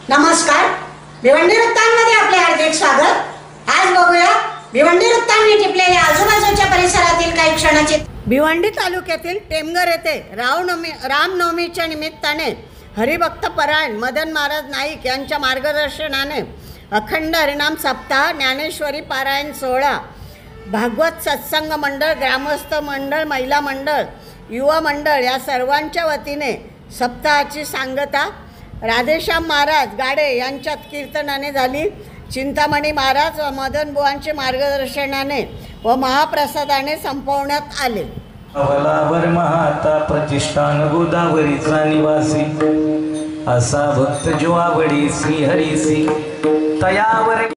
नमस्कार, भिवंडी वृत्तांमध्ये आपले हार्दिक स्वागत। आज बघूया भिवंडी वृत्तांनी टिपलेल्या आजूबाजूच्या परिसरातील काही क्षणाचे। भिवंडी तालुक्यातील टेमघर येथे रामनवमीच्या निमित्ताने हरिभक्त परायण मदन महाराज नाईक यांच्या मार्गदर्शनाने अखंड हरिनाम सप्ताह, ज्ञानेश्वरी पारायण सोहळा, भागवत सत्संग मंडळ, ग्रामस्थ मंडळ, महिला मंडळ, युवा मंडळ या सर्वांच्या वतीने सप्ताहाची सांगता राधेश्याम महाराज गाडे यांच्यात कीर्तनाने झाली। चिंतामणी महाराज व मदन बुवांचे मार्गदर्शनाने व महाप्रसादाने संपवण्यात आले। अवलावर महाता प्रतिष्ठान गोदावरीचा निवासी असा भक्त जो आवडी श्री हरीसी तयावर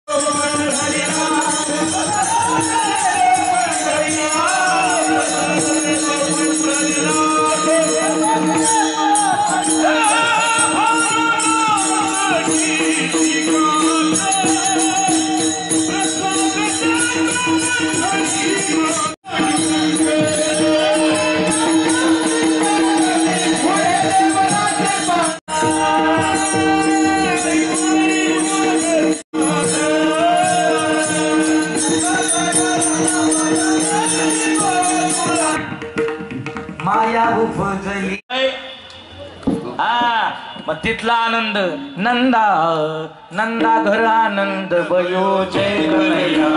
माया उपजली मग तिथला आनंद नंदा नंदा घर आनंद बयो जय कन्हैया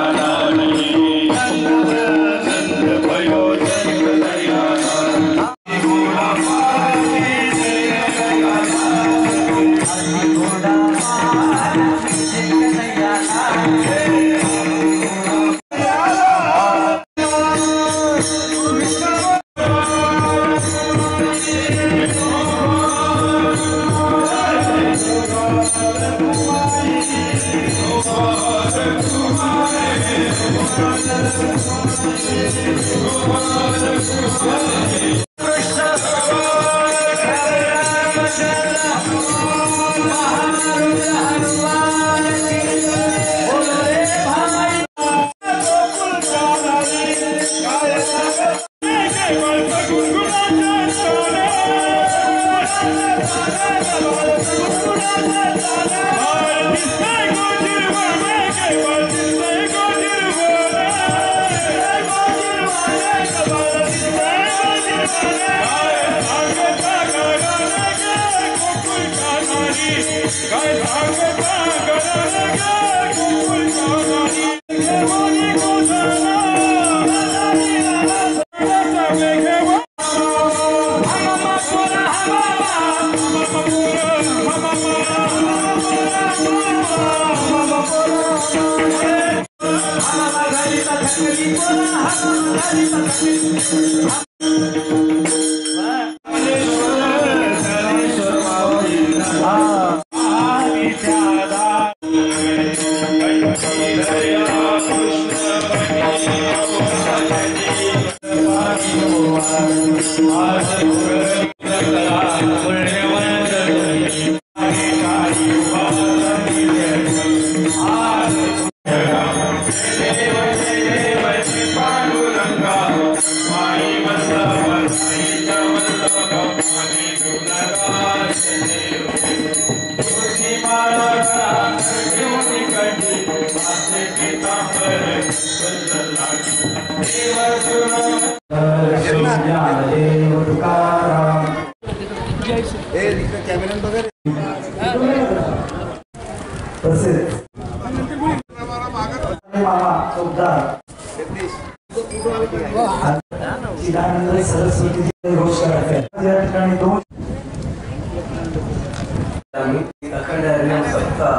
अखंड हरिनाम सप्ताह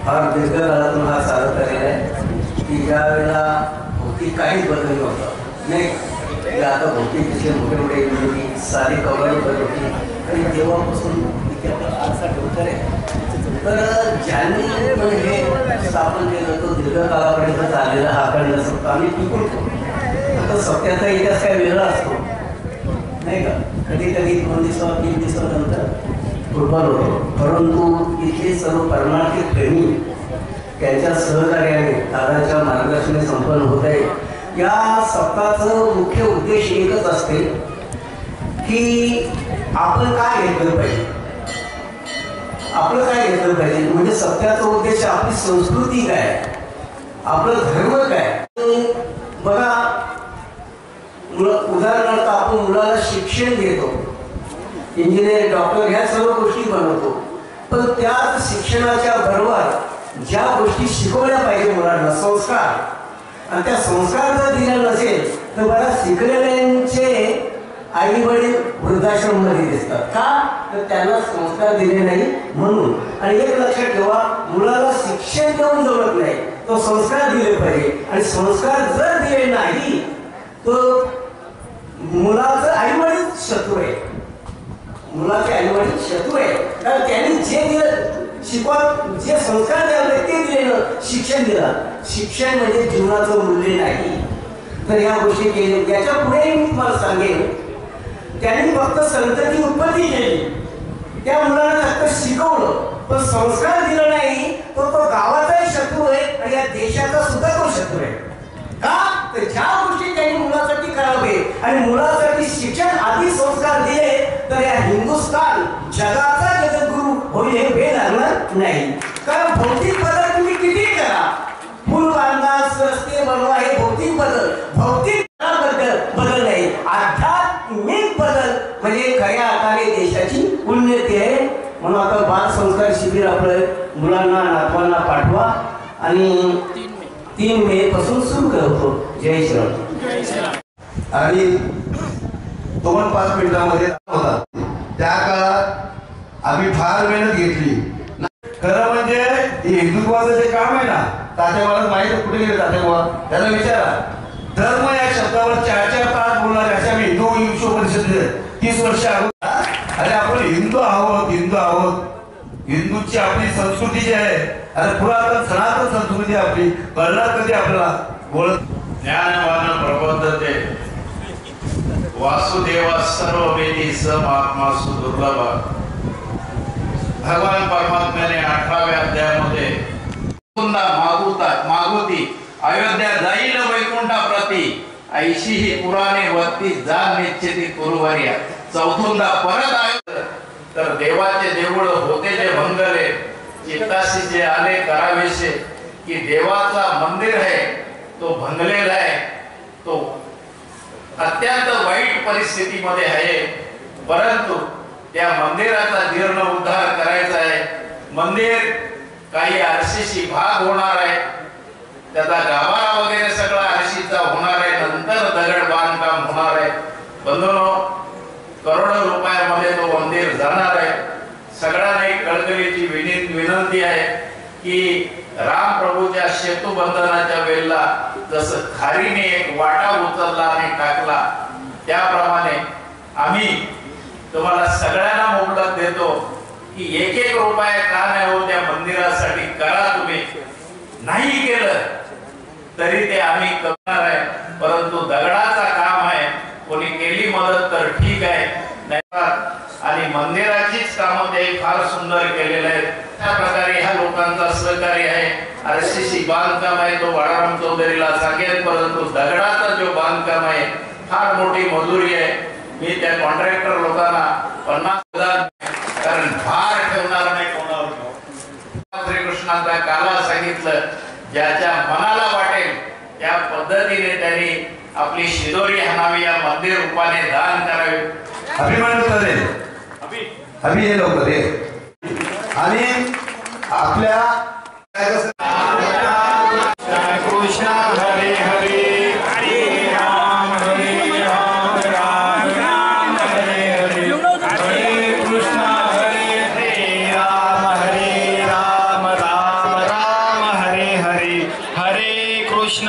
फार दीर्घकाळातून हा चालत आलेला आहे की ज्या वेळेला भौतिक काहीच बदल नव्हता नाही, आता भौतिक तिथे मोठे मोठे इंजिनी सारी कवळी करत होती आणि तेव्हापासून आजचा ठेवत आहे। तर ज्यांनी हे स्थापन केलं तो दीर्घकाळापर्यंत चाललेला हा अखंड सप्ताह आम्ही टिकून आता सत्याचा इतिहास काय वेगळा असतो नाही का, कधी कधी 2 दिवसावर 3 दिवसानंतर फुटबॉल होतो, परंतु इथले सर्व परमार्थिक प्रेमी त्यांच्या सहकार्याने दादाच्या मार्गदर्शनाने संपन्न होत आहे। या सप्ताहाचं मुख्य उद्देश एकच असते की आपण काय घेतलं पाहिजे, आपलं काय घेतलं पाहिजे, म्हणजे सत्याचा उद्देश आपली संस्कृती काय, आपलं धर्म काय. बघा, उदाहरणार्थ आपण मुलाला शिक्षण देतो, इंजिनियर डॉक्टर ह्या सर्व गोष्टी बनवतो, पण त्याच शिक्षणाच्या बरोबर ज्या गोष्टी शिकवल्या पाहिजे मुलांना, संस्कार, आणि त्या संस्कार जर दिला नसेल तर बघा शिकलेल्यांचे आई वडील वृद्धाश्रम मध्ये दिसतात. का तर त्यांना संस्कार दिले नाही म्हणून. आणि एक लक्षात ठेवा, मुलाला शिक्षण देऊन जमत नाही, तो संस्कार दिले पाहिजे. आणि संस्कार जर दिले नाही तर मुलाचं आई वडील शत्रू आहे, मुलाचे आई वडील शत्रू आहे. कारण त्यांनी जे दिलं शिकवत, जे संस्कार द्यावे ते दिले, शिक्षण दिलं. शिक्षण म्हणजे जीवनाचं मूल्य नाही. तर ह्या गोष्टी केल्या. याच्या पुढे मी तुम्हाला सांगेन, त्यांनी फक्त संतती उत्पत्ती केली, त्या मुलांना फक्त शिकवलं, पण संस्कार दिला नाही, तो गावाचाही शत्रू आहे आणि या देशाचा सुद्धा तो शत्रू आहे. का तर ज्या गोष्टी त्यांनी मुलासाठी करावे आणि मुलासाठी शिक्षण आधी संस्कार दिले तर या हिंदुस्थान जगाचा जगद्गुरू होईल हे वेळ लागणार नाही. कारण भौतिक बदल तुम्ही किती करा, पूल बांधा, रस्ते बनवा, हे भौतिक बदल, भौतिक बदल नाही, आध्यात्मिक बदल म्हणजे खऱ्या अर्थाने देशाची उन्नती आहे. म्हणून आता बाल संस्कार शिबिर आपलं मुलांना नातवांना पाठवा आणि 3 मे पासून सुरू करतो. जय श्रीराम. आणि 2-5 मिनिटांमध्ये होता. त्या काळात आम्ही फार मेहनत घेतली. खरं म्हणजे हिंदुत्वाचं जे काम आहे ना, तात्या मला माहिती कुठे गेले तात्या बुवा, त्याला विचारा. धर्म या शब्दावर 4 तास बोलणारे अशा आम्ही हिंदू विश्व परिषदेचे 30 वर्ष अगोदर. अरे आपण हिंदू आहोत, हिंदू आहोत. हिंदूची आपली संस्कृती जी आहे, अरे पुरातन सनातन संस्कृती आपली कळणार कधी आपल्याला. बोलत ज्ञानवान प्रबोधते वासुदेवा सर्ववेदी स महात्मा सुदुर्लभ. भगवान परमात्म्याने 18व्या अध्यायामध्ये मागुती अयोध्या जाईल वैकुंठाप्रती ऐशी ही पुराणे वत्ती जाण निश्चिती कुरुवर्या. 4दा परत आयो तर देवाचे देऊळ होते जे भंगले, चित्ताशी जे आले करावेशे. की देवाचा मंदिर आहे तो भंगलेला आहे, तो अत्यंत वाईट परिस्थितीमध्ये आहे. परंतु त्या मंदिराचा जीर्णोद्धार करायचा आहे. मंदिर काही आरशीशी भाग होणार आहे, त्याचा गाभारा वगैरे सगळा आरशीचा होणार आहे, नंतर दगड बांधकाम होणार आहे. बंधूंनो, करोडो रुपयामध्ये तो मंदिर जाणार आहे. सगळ्यांना एक कळकळीची विनंती आहे की राम प्रभूच्या सेतू बंधनाच्या वेळेला जसं खारीने एक वाटा उचलला आणि टाकला, त्याप्रमाणे आम्ही तुम्हाला सगळ्यांना मोबदला देतो की 1-1 रुपया का नाही हो त्या मंदिरासाठी करा. तुम्ही नाही केलं तरी ते आम्ही करणार आहे, परंतु दगडाचा काम आहे. कोणी केली मदत तर ठीक आहे, आणि मंदिराचीच कामं ते फार सुंदर केलेलं आहे. त्या प्रकारे ह्या लोकांचा सहकार्य आहे. आरसीसी बांधकाम आहे तो बाळाराम चौधरीला सांगेल, परंतु दगडाचा जो बांधकाम आहे फार मोठी मजुरी आहे. मी त्या कॉन्ट्रॅक्टर लोकांना 50,000 कारण भार ठेवणार नाही कोणावर. श्रीकृष्णाचा काला सांगितलं, ज्याच्या मनाला वाटेल त्या पद्धतीने त्यांनी आपली शिदोरी हाणावी, या मंदिर रूपाने दान करावे. अभिमान करेल अभि हे लोक रे. आणि आपल्या कृष्ण हरे हरे हरे राम राम राम हरे हरे हरे कृष्ण हरे राम राम राम हरे हरे हरे कृष्ण